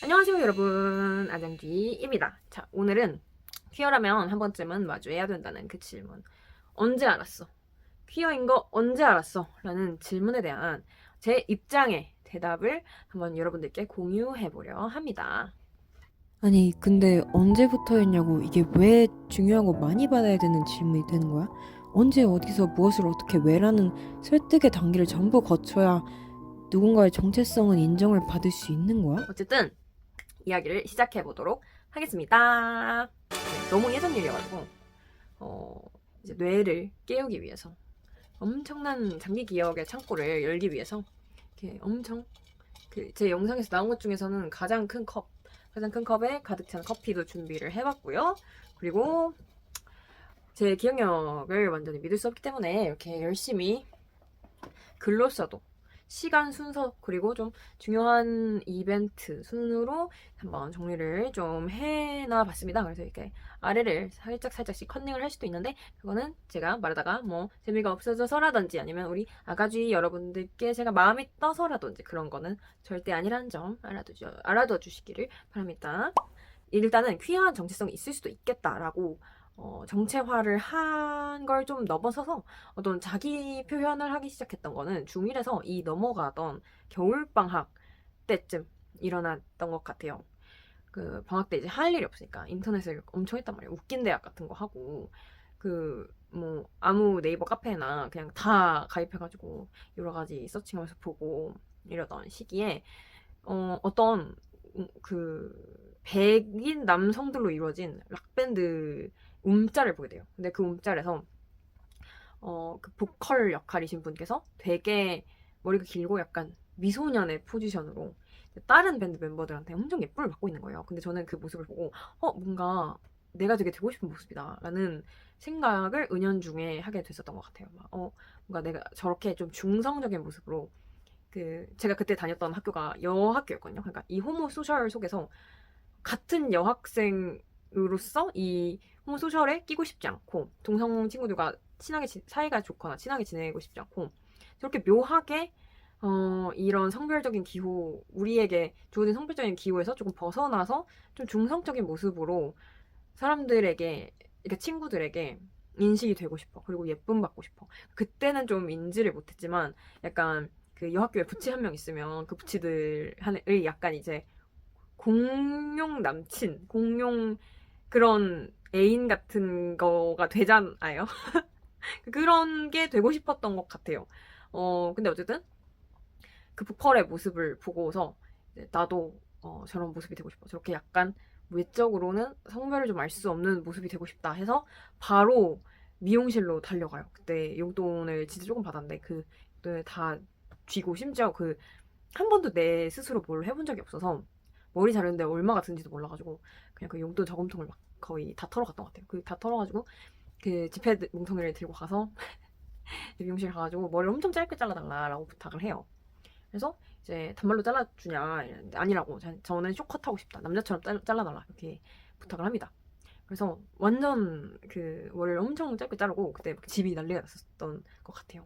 안녕하세요 여러분, 아장쥐입니다. 자, 오늘은 퀴어라면 한 번쯤은 마주해야 된다는 그 질문, 언제 알았어? 퀴어인 거 언제 알았어? 라는 질문에 대한 제 입장의 대답을 한번 여러분들께 공유해보려 합니다. 아니, 근데 언제부터였냐고 이게 왜 중요하고 많이 받아야 되는 질문이 되는 거야? 언제 어디서 무엇을 어떻게 왜라는 설득의 단계를 전부 거쳐야 누군가의 정체성은 인정을 받을 수 있는 거야? 어쨌든 이야기를 시작해보도록 하겠습니다. 네, 너무 예전 일이어가지고 이제 뇌를 깨우기 위해서 엄청난 장기 기억의 창고를 열기 위해서 이렇게 엄청 제 영상에서 나온 것 중에서는 가장 큰 컵에 가득 찬 커피도 준비를 해봤고요. 그리고 제 기억력을 완전히 믿을 수 없기 때문에 이렇게 열심히 글로써도 시간 순서 그리고 좀 중요한 이벤트 순으로 한번 정리를 좀 해놔 봤습니다. 그래서 이렇게 아래를 살짝씩 컨닝을 할 수도 있는데, 그거는 제가 말하다가 뭐 재미가 없어져서라든지 아니면 우리 아가쥐 여러분들께 제가 마음이 떠서라든지 그런 거는 절대 아니라는 점 알아둬 주시기를 바랍니다. 일단은 퀴어한 정체성이 있을 수도 있겠다라고 정체화를 한 걸 좀 넘어서서 어떤 자기 표현을 하기 시작했던 거는 중1에서 이 넘어가던 겨울방학 때쯤 일어났던 것 같아요. 그 방학 때 이제 할 일이 없으니까 인터넷을 엄청 했단 말이에요. 웃긴 대학 같은 거 하고 그 뭐 아무 네이버 카페나 그냥 다 가입해가지고 여러 가지 서칭하면서 보고 이러던 시기에 어떤 그 백인 남성들로 이루어진 락밴드 움짤을 보게 돼요. 근데 그 움짤에서 그 보컬 역할이신 분께서 되게 머리가 길고 약간 미소년의 포지션으로 다른 밴드 멤버들한테 엄청 예쁨을 받고 있는 거예요. 근데 저는 그 모습을 보고 뭔가 내가 되게 되고 싶은 모습이다 라는 생각을 은연중에 하게 됐었던 것 같아요. 뭔가 내가 저렇게 좀 중성적인 모습으로, 제가 그때 다녔던 학교가 여학교였거든요. 그러니까 이 호모 소셜 속에서 같은 여학생으로서 이 호모 소셜에 끼고 싶지 않고, 동성 친구들과 사이가 좋거나 친하게 지내고 싶지 않고, 저렇게 묘하게 이런 성별적인 기호, 우리에게 주어진 성별적인 기호에서 조금 벗어나서 좀 중성적인 모습으로 사람들에게, 그러니까 친구들에게 인식이 되고 싶어. 그리고 예쁨 받고 싶어. 그때는 좀 인지를 못했지만 약간 그 여학교에 부치 한 명 있으면 그 부치들을 약간 이제 공용 남친, 공용 그런 애인 같은 거가 되잖아요. 그런 게 되고 싶었던 것 같아요. 근데 어쨌든 그 보컬의 모습을 보고서 나도 저런 모습이 되고 싶어. 저렇게 약간 외적으로는 성별을 좀 알 수 없는 모습이 되고 싶다 해서 바로 미용실로 달려가요. 그때 용돈을 진짜 조금 받았는데 그 용돈을 다 쥐고, 심지어 한 번도 내 스스로 뭘 해본 적이 없어서 머리 자르는데 얼마가 드는지도 몰라가지고 그냥 그 용돈 저금통을 막 거의 다 털어갔던 것 같아요. 다 털어가지고 그 지폐 뭉텅이를 들고 가서 미용실 가가지고 머리를 엄청 짧게 잘라달라고 부탁을 해요. 그래서 이제 단발로 잘라주냐 이랬는데 아니라고, 저는 쇼컷 하고 싶다, 남자처럼 잘라달라 이렇게 부탁을 합니다. 그래서 완전 머리를 엄청 짧게 자르고 그때 막 집이 난리가 났었던 것 같아요.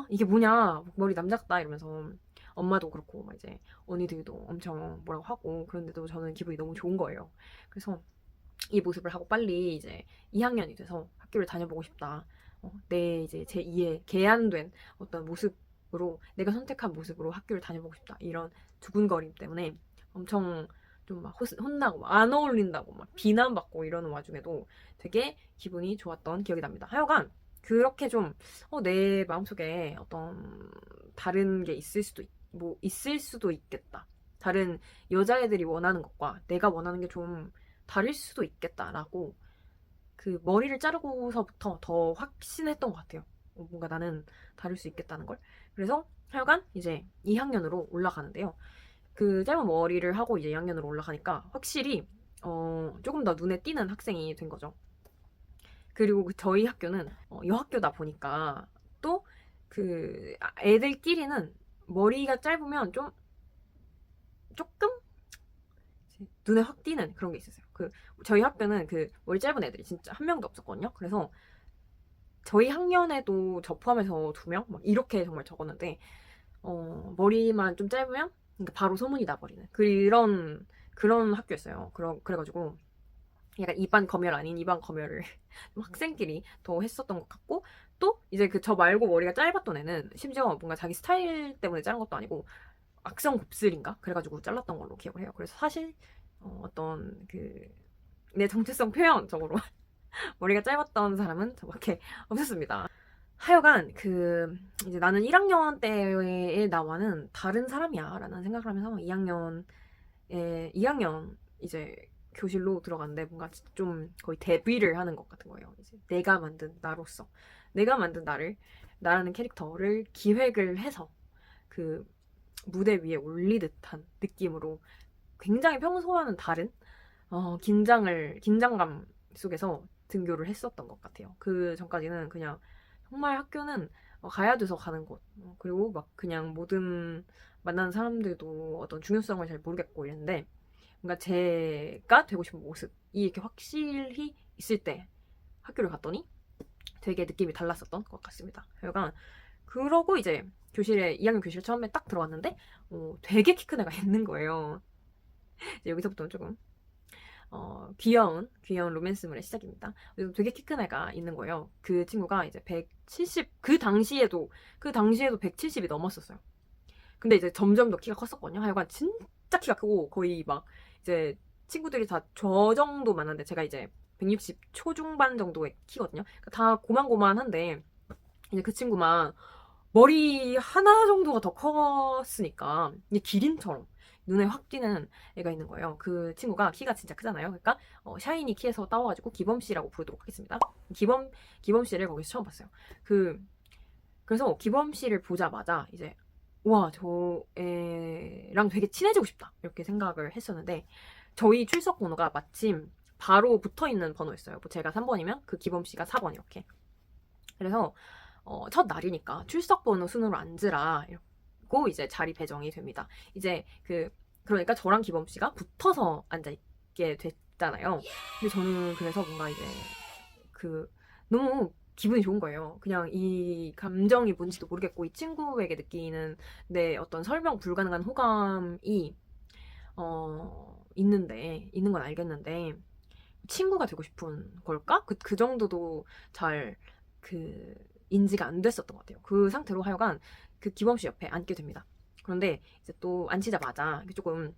이게 뭐냐, 머리 남자 같다 이러면서 엄마도 그렇고 막 이제 언니들도 엄청 뭐라고 하고, 그런데도 저는 기분이 너무 좋은 거예요. 그래서 이 모습을 하고 빨리 이제 2학년이 돼서 학교를 다녀보고 싶다. 내 이제 제 2의 개안된 어떤 모습으로, 내가 선택한 모습으로 학교를 다녀보고 싶다. 이런 두근거림 때문에 엄청 좀 막 혼나고 막 안 어울린다고 막 비난받고 이러는 와중에도 되게 기분이 좋았던 기억이 납니다. 하여간 그렇게 좀 내 마음속에 어떤 다른 게 있을 수도 있겠다. 다른 여자애들이 원하는 것과 내가 원하는 게 좀 다를 수도 있겠다라고 그 머리를 자르고서부터 더 확신했던 것 같아요. 뭔가 나는 다를 수 있겠다는 걸. 그래서 하여간 이제 2학년으로 올라가는데요. 그 짧은 머리를 하고 이제 2학년으로 올라가니까 확실히 조금 더 눈에 띄는 학생이 된 거죠. 그리고 저희 학교는 여학교다 보니까 또 애들끼리는 머리가 짧으면 좀 조금 눈에 확 띄는 그런 게 있었어요. 저희 학교는 머리 짧은 애들이 진짜 한 명도 없었거든요. 그래서 저희 학년에도 저 포함해서 2명 막 이렇게 정말 적었는데, 머리만 좀 짧으면 그러니까 바로 소문이 나버리는 그런 그런 학교였어요. 그래가지고 약간 이반 검열 아닌 이반 검열을 학생끼리 더 했었던 것 같고, 또 이제 그 저 말고 머리가 짧았던 애는 심지어 뭔가 자기 스타일 때문에 자른 것도 아니고 악성 곱슬인가 그래가지고 잘랐던 걸로 기억을 해요. 그래서 사실 어떤 그 내 정체성 표현적으로 머리가 짧았던 사람은 저밖에 없었습니다. 하여간 그 이제 나는 1학년 때의 나와는 다른 사람이야 라는 생각을 하면서 2학년 이제 교실로 들어갔는데 뭔가 좀 거의 데뷔를 하는 것 같은 거예요. 이제 내가 만든 나로서 내가 만든 나라는 캐릭터를 기획을 해서 그 무대 위에 올리 듯한 느낌으로 굉장히 평소와는 다른 긴장감 속에서 등교를 했었던 것 같아요. 그 전까지는 그냥 정말 학교는 가야 돼서 가는 곳, 그리고 막 그냥 모든 만나는 사람들도 어떤 중요성을 잘 모르겠고 이랬는데, 뭔가 제가 되고 싶은 모습이 이렇게 확실히 있을 때 학교를 갔더니 되게 느낌이 달랐었던 것 같습니다. 하여간 그러고 이제 2학년 교실 처음에 딱 들어왔는데 되게 키 큰 애가 있는 거예요. 여기서부터는 조금 귀여운 로맨스물의 시작입니다. 그래서 되게 키 큰 애가 있는 거예요. 그 친구가 이제 170, 그 당시에도 170이 넘었었어요. 근데 이제 점점 더 키가 컸었거든요. 하여간 진짜 키가 크고 거의 막 이제 친구들이 다 저 정도 많은데 제가 이제 160 초중반 정도의 키거든요. 그러니까 다 고만고만한데 이제 그 친구만 머리 하나 정도가 더 컸으니까 이게 기린처럼 눈에 확 띄는 애가 있는 거예요. 그 친구가 키가 진짜 크잖아요. 그러니까 샤이니 키에서 따와가지고 기범 씨라고 부르도록 하겠습니다. 기범 씨를 거기서 처음 봤어요. 그래서 기범 씨를 보자마자 이제 와, 저 애랑 되게 친해지고 싶다 이렇게 생각을 했었는데, 저희 출석 번호가 마침 바로 붙어 있는 번호였어요. 뭐 제가 3번이면 그 기범 씨가 4번 이렇게. 그래서 첫 날이니까 출석 번호 순으로 앉으라 이러고 이제 자리 배정이 됩니다. 이제 그러니까 저랑 기범 씨가 붙어서 앉아 있게 됐잖아요. 근데 저는 그래서 뭔가 이제 너무 기분이 좋은 거예요. 그냥 이 감정이 뭔지도 모르겠고 이 친구에게 느끼는 내 어떤 설명 불가능한 호감이 있는 건 알겠는데 친구가 되고 싶은 걸까? 그 정도도 잘 인지가 안 됐었던 것 같아요. 그 상태로 하여간 그 기범 씨 옆에 앉게 됩니다. 그런데 이제 또 앉히자마자 조금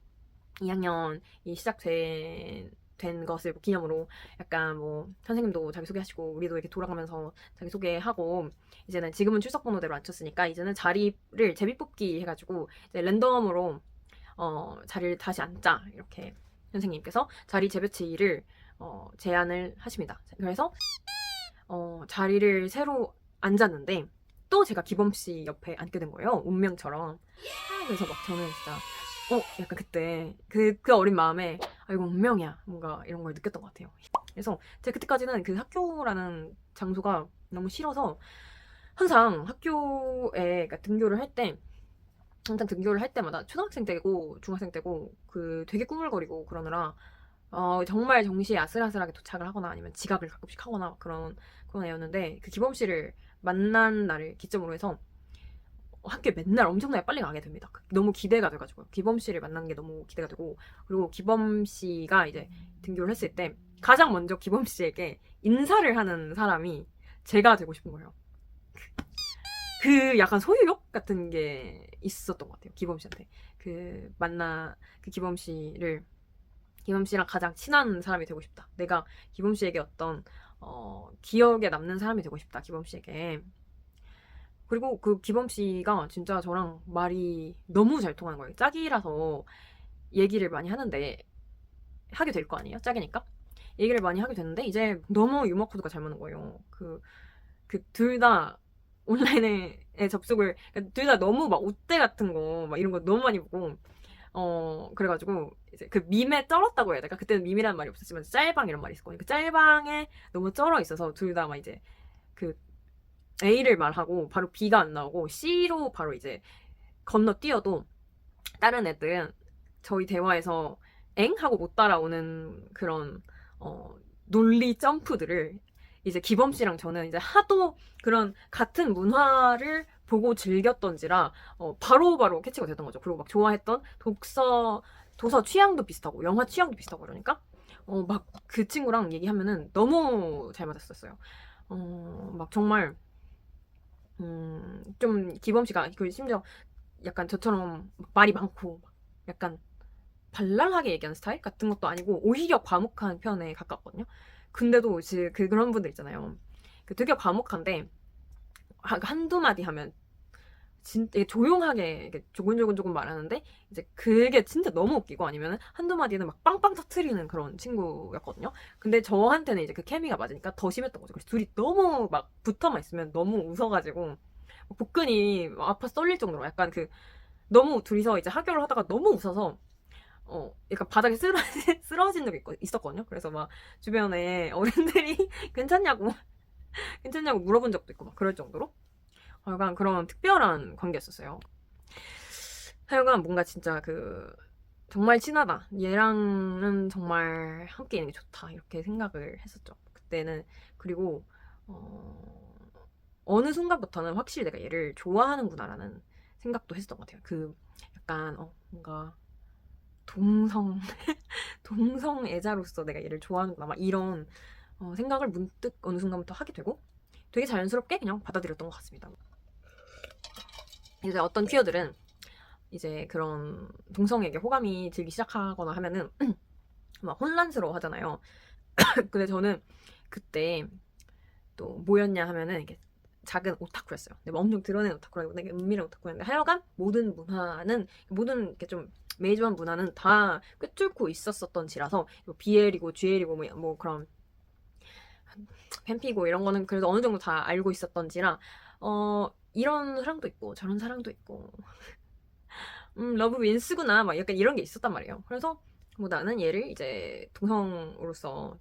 2학년이 시작된 것을 기념으로 약간 뭐 선생님도 자기소개하시고 우리도 이렇게 돌아가면서 자기소개하고, 이제는 지금은 출석 번호대로 앉혔으니까 이제는 자리를 제비뽑기 해가지고 이제 랜덤으로 자리를 다시 앉자 이렇게 선생님께서 자리 재배치를 제안을 하십니다. 그래서 자리를 새로 앉았는데 또 제가 기범 씨 옆에 앉게 된 거예요. 운명처럼. 그래서 막 저는 진짜 약간 그때 그 어린 마음에 이거 운명이야 뭔가 이런 걸 느꼈던 것 같아요. 그래서 제가 그때까지는 그 학교라는 장소가 너무 싫어서 항상 학교에 그러니까 등교를 할 때마다 초등학생 때고 중학생 때고 되게 꾸물거리고 그러느라 정말 정시에 아슬아슬하게 도착을 하거나 아니면 지각을 가끔씩 하거나 그런 애였는데, 그 기범 씨를 만난 날을 기점으로 해서 학교에 맨날 엄청나게 빨리 가게 됩니다. 너무 기대가 돼가지고요. 기범 씨를 만나는 게 너무 기대가 되고, 그리고 기범 씨가 이제 등교를 했을 때 가장 먼저 기범 씨에게 인사를 하는 사람이 제가 되고 싶은 거예요. 약간 소유욕 같은 게 있었던 것 같아요. 기범 씨한테. 기범 씨랑 가장 친한 사람이 되고 싶다. 내가 기범 씨에게 어떤 기억에 남는 사람이 되고 싶다. 기범 씨에게. 그리고 그 기범 씨가 진짜 저랑 말이 너무 잘 통하는 거예요. 짝이라서 얘기를 많이 하는데 하게 될 거 아니에요? 짝이니까. 얘기를 많이 하게 됐는데 이제 너무 유머 코드가 잘 맞는 거예요. 둘 다 온라인에 접속을, 둘 다 너무 막 웃대 같은 거 막 이런 거 너무 많이 보고 그래가지고 이제 그 밈에 쩔었다고 해야 될까? 그때는 밈이라는 말이 없었지만 짤방 이런 말이 있었거든요. 그 짤방에 너무 쩔어 있어서 둘 다 막 이제 A를 말하고 바로 B가 안 나오고 C로 바로 이제 건너뛰어도 다른 애들은 저희 대화에서 엥? 하고 못 따라오는 그런 논리 점프들을 이제 기범 씨랑 저는 이제 하도 그런 같은 문화를 보고 즐겼던지라 바로바로 캐치가 됐던 거죠. 그리고 막 좋아했던 독서 도서 취향도 비슷하고 영화 취향도 비슷하고 그러니까 막 그 친구랑 얘기하면은 너무 잘 맞았었어요. 막 정말 좀 기범 씨가 그 심지어 약간 저처럼 막 말이 많고 막 약간 발랄하게 얘기하는 스타일 같은 것도 아니고 오히려 과묵한 편에 가깝거든요. 근데도 이제 그런 분들 있잖아요. 되게 과묵한데 한두 마디 하면 진짜 조용하게 이렇게 조곤조곤 말하는데 이제 그게 진짜 너무 웃기고 아니면 한두 마디는 막 빵빵 터트리는 그런 친구였거든요. 근데 저한테는 이제 그 케미가 맞으니까 더 심했던 거죠. 그래서 둘이 너무 막 붙어만 있으면 너무 웃어가지고 복근이 아파 썰릴 정도로 약간 너무 둘이서 이제 하교를 하다가 너무 웃어서 약간 바닥에 쓰러진 적이 있었거든요. 그래서 막 주변에 어른들이 괜찮냐고 괜찮냐고 물어본 적도 있고 막 그럴 정도로 약간 그런 특별한 관계였었어요. 하여간 뭔가 진짜 정말 친하다. 얘랑은 정말 함께 있는 게 좋다. 이렇게 생각을 했었죠. 그때는. 그리고 어느 순간부터는 확실히 내가 얘를 좋아하는구나라는 생각도 했었던 것 같아요. 약간 뭔가 동성 동성애자로서 내가 얘를 좋아하는구나 막 이런 생각을 문득 어느 순간부터 하게 되고 되게 자연스럽게 그냥 받아들였던 것 같습니다. 이제 어떤 퀴어들은 이제 그런 동성에게 호감이 들기 시작하거나 하면은 막 혼란스러워 하잖아요. 근데 저는 그때 또 뭐였냐 하면은 이게 작은 오타쿠였어요. 근데 뭐 엄청 드러낸 오타쿠라기보다 되게 은밀한 오타쿠였는데 하여간 모든 이렇게 좀 메이저한 문화는 다 꿰뚫고 있었었던지라서 뭐 BL이고 GL이고 뭐 그런 팬피고 이런 거는 그래도 어느 정도 다 알고 있었던지라 이런 사랑도 있고 저런 사랑도 있고 러브 윈스구나 막 약간 이런 게 있었단 말이에요. 그래서 뭐 나는 얘를 이제 동성으로서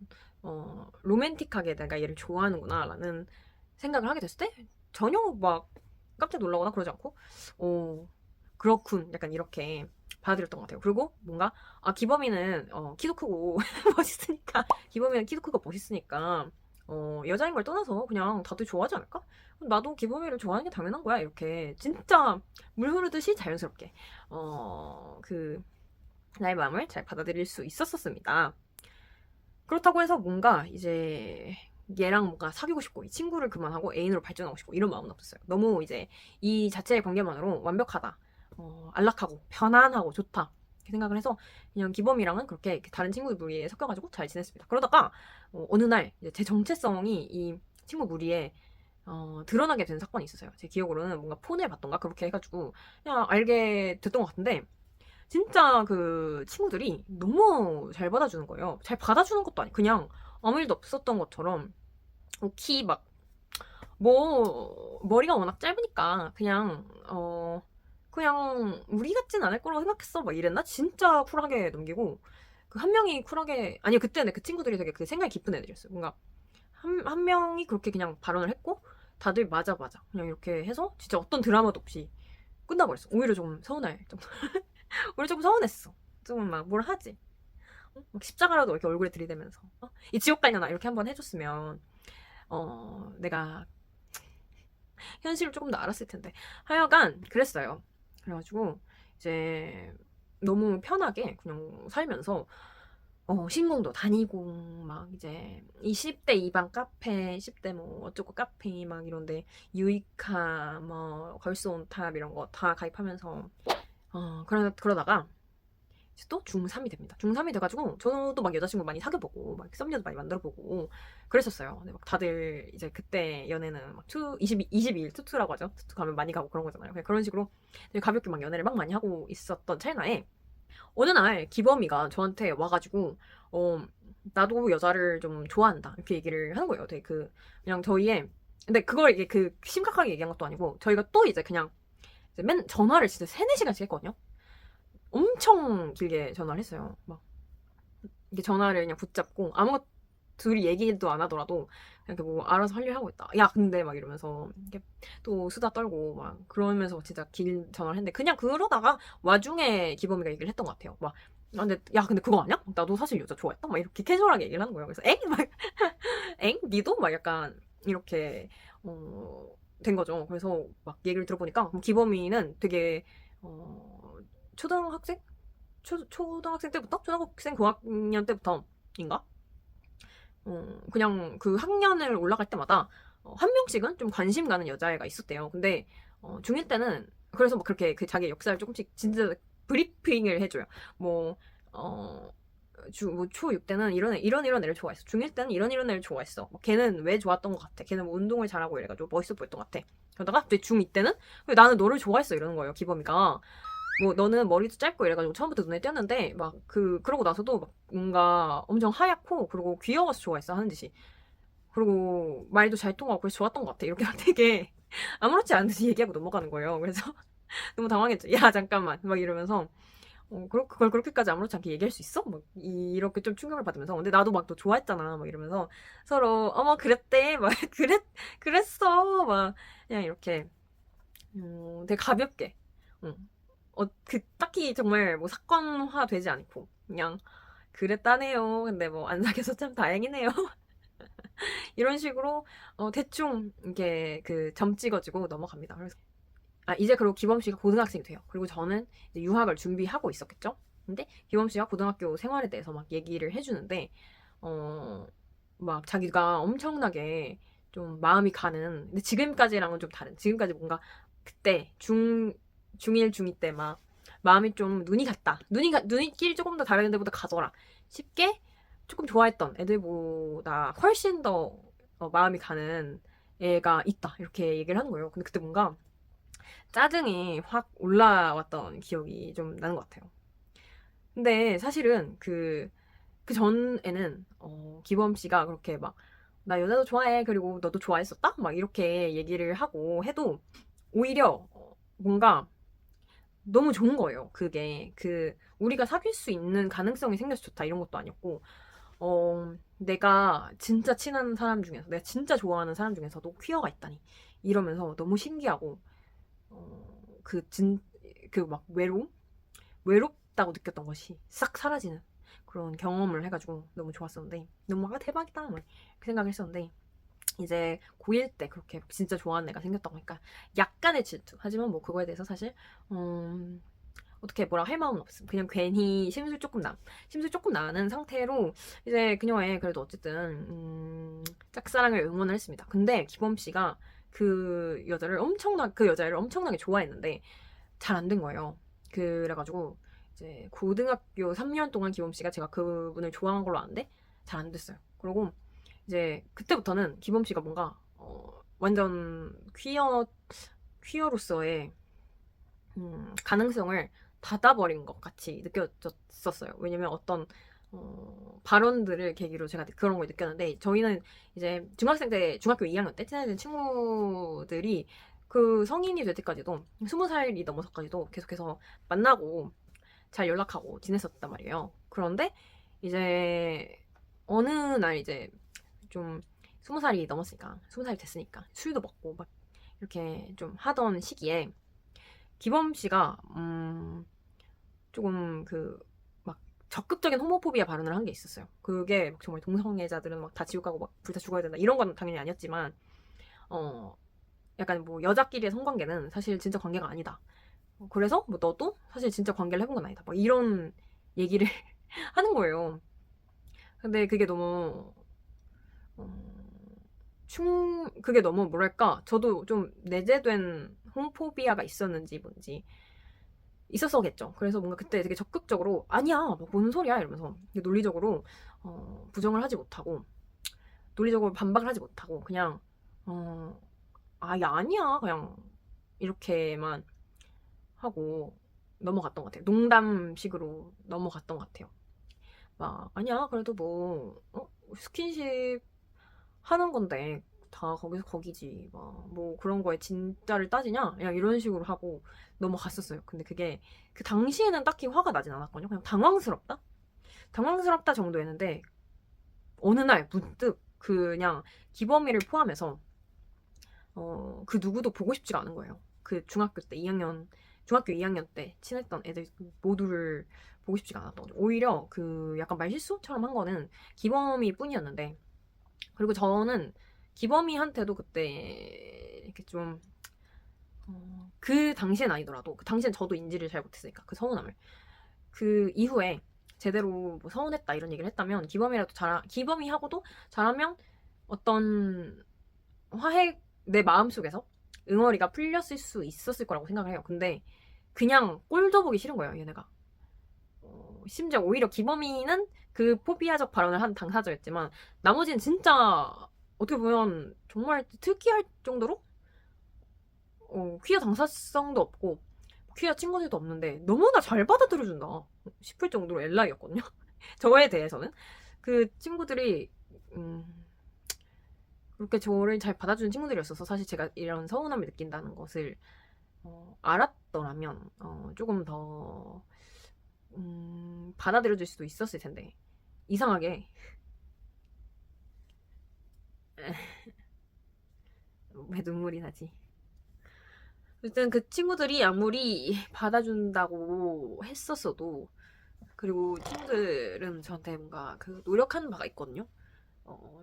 로맨틱하게 내가 얘를 좋아하는구나라는 생각을 하게 됐을 때 전혀 막 깜짝 놀라거나 그러지 않고 그렇군 약간 이렇게 받아들였던 것 같아요. 그리고 뭔가 기범이는 키도 크고 멋있으니까 기범이는 키도 크고 멋있으니까 여자인 걸 떠나서 그냥 다들 좋아하지 않을까? 나도 기범이를 좋아하는 게 당연한 거야. 이렇게 진짜 물 흐르듯이 자연스럽게 나의 마음을 잘 받아들일 수 있었습니다. 그렇다고 해서 뭔가 이제 얘랑 뭔가 사귀고 싶고 이 친구를 그만하고 애인으로 발전하고 싶고 이런 마음은 없었어요. 너무 이제 이 자체의 관계만으로 완벽하다. 안락하고 편안하고 좋다. 이렇게 생각을 해서 그냥 기범이랑은 그렇게 다른 친구들 무리에 섞여가지고 잘 지냈습니다. 그러다가 어느 날 이제 제 정체성이 이 친구 무리에 드러나게 된 사건이 있었어요. 제 기억으로는 뭔가 폰을 봤던가 그렇게 해가지고 그냥 알게 됐던 것 같은데 진짜 친구들이 너무 잘 받아주는 거예요. 잘 받아주는 것도 아니고 그냥 아무 일도 없었던 것처럼 키 머리가 워낙 짧으니까 그냥 우리 같진 않을 거라고 생각했어 막 이랬나? 진짜 쿨하게 넘기고 한 명이 쿨하게 아니 그때는 그 친구들이 되게 생각이 깊은 애들이었어요. 뭔가 한 명이 그렇게 그냥 발언을 했고 다들 맞아 그냥 이렇게 해서 진짜 어떤 드라마도 없이 끝나버렸어. 오히려 좀 서운할 정도. 오히려 조금 서운했어. 좀 막 뭘 하지? 막 십자가라도 이렇게 얼굴에 들이대면서 이 지옥 갈려나 이렇게 한번 해줬으면 내가 현실을 조금 더 알았을 텐데 하여간 그랬어요. 그래가지고 이제 너무 편하게 그냥 살면서 신공도 다니고 막 이제 20대 2반 카페 10대 뭐 어쩌고 카페 막 이런데 유이카 뭐 걸스 온탑 이런 거 다 가입하면서 그러다가 이제 또 중3이 됩니다. 중3이 돼가지고 저도 막 여자친구 많이 사귀어보고 막 썸녀도 많이 만들어보고 그랬었어요. 근데 막 다들 이제 그때 연애는 막 22일 투투라고 하죠. 투투 가면 많이 가고 그런 거잖아요. 그런 식으로 되게 가볍게 막 연애를 막 많이 하고 있었던 찰나에 어느 날 기범이가 저한테 와가지고 나도 여자를 좀 좋아한다 이렇게 얘기를 하는 거예요. 되게 그냥 저희의 근데 그걸 이게 심각하게 얘기한 것도 아니고 저희가 또 이제 그냥 이제 전화를 진짜 3-4시간씩 했거든요. 엄청 길게 전화를 했어요. 막 이게 전화를 그냥 붙잡고 아무것도 둘이 얘기도 안 하더라도 그냥 이렇게 뭐 알아서 할 일 하고 있다. 야 근데 막 이러면서 이렇게 또 수다 떨고 막 그러면서 진짜 길 전화를 했는데 그냥 그러다가 와중에 기범이가 얘기를 했던 것 같아요. 막 근데 야 근데 그거 아니야? 나도 사실 여자 좋아했다. 막 이렇게 캐주얼하게 얘기를 하는 거예요. 그래서 엥? 막 엥? 니도? 막 약간 이렇게 된 거죠. 그래서 막 얘기를 들어보니까 기범이는 되게 초등학생? 초등학생 때부터? 초등학생 고학년 때부터인가? 그냥 그 학년을 올라갈 때마다 한 명씩은 좀 관심 가는 여자애가 있었대요. 근데 중1 때는 그래서 뭐 그렇게 그 자기 역사를 조금씩 진짜 브리핑을 해줘요. 뭐 초6 때는 이런 애를 좋아했어. 중1 때는 이런 애를 좋아했어. 뭐 걔는 왜 좋았던 것 같아. 걔는 뭐 운동을 잘하고 이래가지고 멋있어 보였던 것 같아. 그러다가 갑자기 중2 때는 왜 나는 너를 좋아했어 이러는 거예요. 기범이가. 뭐 너는 머리도 짧고 이래가지고 처음부터 눈에 띄었는데 막 그러고 나서도 막 뭔가 엄청 하얗고 그리고 귀여워서 좋아했어 하는 듯이. 그리고 말도 잘 통하고 그래서 좋았던 것 같아. 이렇게 막 되게 아무렇지 않은 듯이 얘기하고 넘어가는 거예요. 그래서 너무 당황했죠. 야 잠깐만 막 이러면서 그걸 그렇게까지 아무렇지 않게 얘기할 수 있어? 막 이렇게 좀 충격을 받으면서 근데 나도 막 너 좋아했잖아 막 이러면서 서로 어머 그랬대 막 그랬어 막 그냥 이렇게 되게 가볍게 딱히 정말 뭐 사건화 되지 않고 그냥 그랬다네요. 근데 뭐 안 사귀어서 참 다행이네요. 이런 식으로 대충 이게 그 점 찍어지고 넘어갑니다. 그래서 이제 그리고 기범 씨가 고등학생이 돼요. 그리고 저는 이제 유학을 준비하고 있었겠죠. 근데 기범 씨가 고등학교 생활에 대해서 막 얘기를 해주는데 막 자기가 엄청나게 좀 마음이 가는 근데 지금까지랑은 좀 다른 지금까지 뭔가 그때 중1 중2 때 막 마음이 좀 눈이 갔다 눈이끼리 조금 더 다른 애들보다 가더라 쉽게 조금 좋아했던 애들보다 훨씬 더 마음이 가는 애가 있다 이렇게 얘기를 하는 거예요. 근데 그때 뭔가 짜증이 확 올라왔던 기억이 좀 나는 것 같아요. 근데 사실은 그 전에는 기범 씨가 그렇게 막 나 여자도 좋아해 그리고 너도 좋아했었다 막 이렇게 얘기를 하고 해도 오히려 뭔가 너무 좋은 거예요. 그게 우리가 사귈 수 있는 가능성이 생겨서 좋다 이런 것도 아니었고 내가 진짜 친한 사람 중에서 내가 진짜 좋아하는 사람 중에서도 퀴어가 있다니 이러면서 너무 신기하고 그 막 외롭다고 느꼈던 것이 싹 사라지는 그런 경험을 해가지고 너무 좋았었는데 너무 대박이다 막 그 생각을 했었는데 이제 고1 때 그렇게 진짜 좋아하는 애가 생겼다고 하니까 약간의 질투 하지만 뭐 그거에 대해서 사실 어떻게 뭐라 할 마음은 없음. 그냥 괜히 심술 조금 나는 상태로 이제 그녀의 그래도 어쨌든 짝사랑을 응원을 했습니다. 근데 기범 씨가 그 여자를 엄청나게 좋아했는데 잘 안 된 거예요. 그래가지고 이제 고등학교 3년 동안 기범 씨가 제가 그분을 좋아한 걸로 아는데 잘 안 됐어요. 그리고 이제 그때부터는 기범 씨가 뭔가 완전 퀴어로서의 가능성을 닫아버린 것 같이 느껴졌었어요. 왜냐면 어떤 발언들을 계기로 제가 그런 걸 느꼈는데 저희는 이제 중학교 2학년 때 친해진 친구들이 그 성인이 될 때까지도 20살이 넘어서까지도 계속해서 만나고 잘 연락하고 지냈었단 말이에요. 그런데 이제 어느 날 이제 좀 20살이 넘었으니까 20살이 됐으니까 술도 먹고 막 이렇게 좀 하던 시기에 기범 씨가 조금 막 적극적인 호모포비아 발언을 한 게 있었어요. 그게 막 정말 동성애자들은 막 다 지옥 가고 막 불타 죽어야 된다 이런 건 당연히 아니었지만 약간 뭐 여자끼리의 성관계는 사실 진짜 관계가 아니다. 그래서 뭐 너도 사실 진짜 관계를 해본 건 아니다. 막 이런 얘기를 하는 거예요. 근데 그게 너무 그게 너무 뭐랄까 저도 좀 내재된 홈포비아가 있었는지 뭔지 있었어겠죠. 그래서 뭔가 그때 되게 적극적으로 아니야 뭔 소리야 이러면서 논리적으로 부정을 하지 못하고 논리적으로 반박을 하지 못하고 그냥 아니야 그냥 이렇게만 하고 넘어갔던 것 같아요. 농담식으로 넘어갔던 것 같아요. 막 아니야 그래도 뭐 스킨십 하는 건데 다 거기서 거기지 막 뭐 그런 거에 진짜를 따지냐 그냥 이런 식으로 하고 넘어갔었어요. 근데 그게 그 당시에는 딱히 화가 나진 않았거든요. 그냥 당황스럽다 정도였는데 어느 날 문득 그냥 기범이를 포함해서 그 누구도 보고 싶지가 않은 거예요. 그 중학교 2학년 때 친했던 애들 모두를 보고 싶지가 않았던 거죠. 오히려 그 약간 말실수처럼 한 거는 기범이 뿐이었는데 그리고 저는 기범이한테도 그때 이렇게 좀 그 당시엔 아니더라도 그 당시엔 저도 인지를 잘 못했으니까 그 서운함을 그 이후에 제대로 뭐 서운했다 이런 얘기를 했다면 기범이하고도 잘하면 어떤 화해 내 마음속에서 응어리가 풀렸을 수 있었을 거라고 생각을 해요. 근데 그냥 꼴도 보기 싫은 거예요, 얘네가. 심지어 오히려 기범이는 그 포비아적 발언을 한 당사자였지만 나머지는 진짜 어떻게 보면 정말 특이할 정도로 퀴어 당사성도 없고 퀴어 친구들도 없는데 너무나 잘 받아들여준다 싶을 정도로 엘라이였거든요. 저에 대해서는 그 친구들이 그렇게 저를 잘 받아주는 친구들이었어서 사실 제가 이런 서운함을 느낀다는 것을 알았더라면 조금 더 받아들여줄 수도 있었을 텐데 이상하게 왜 눈물이 나지? 어쨌든 그 친구들이 아무리 받아준다고 했었어도 그리고 친구들은 저한테 뭔가 그 노력하는 바가 있거든요.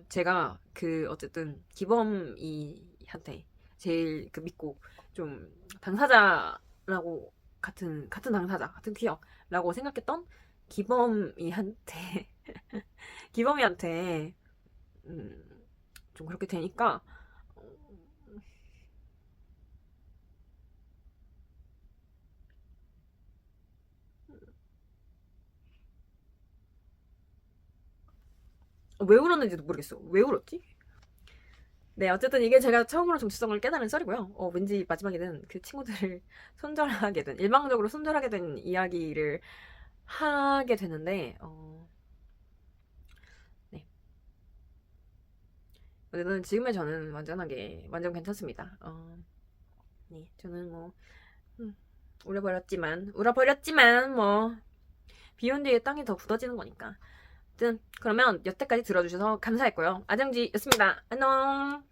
제가 그 어쨌든 기범이한테 제일 그 믿고 좀 당사자라고 같은 당사자 같은 퀴어라고 생각했던 기범이한테 기범이한테 좀 그렇게 되니까 왜 울었는지도 모르겠어. 왜 울었지? 네, 어쨌든 이게 제가 처음으로 정체성을 깨달은 썰이고요. 왠지 마지막에는 그 친구들을 손절하게 된, 일방적으로 손절하게 된 이야기를 하게 되는데, 네. 어쨌든 지금의 저는 완전 괜찮습니다. 네, 저는 뭐, 울어버렸지만, 뭐, 비온 뒤에 땅이 더 굳어지는 거니까. 아무튼, 그러면 여태까지 들어주셔서 감사했고요. 아정지였습니다. 안녕!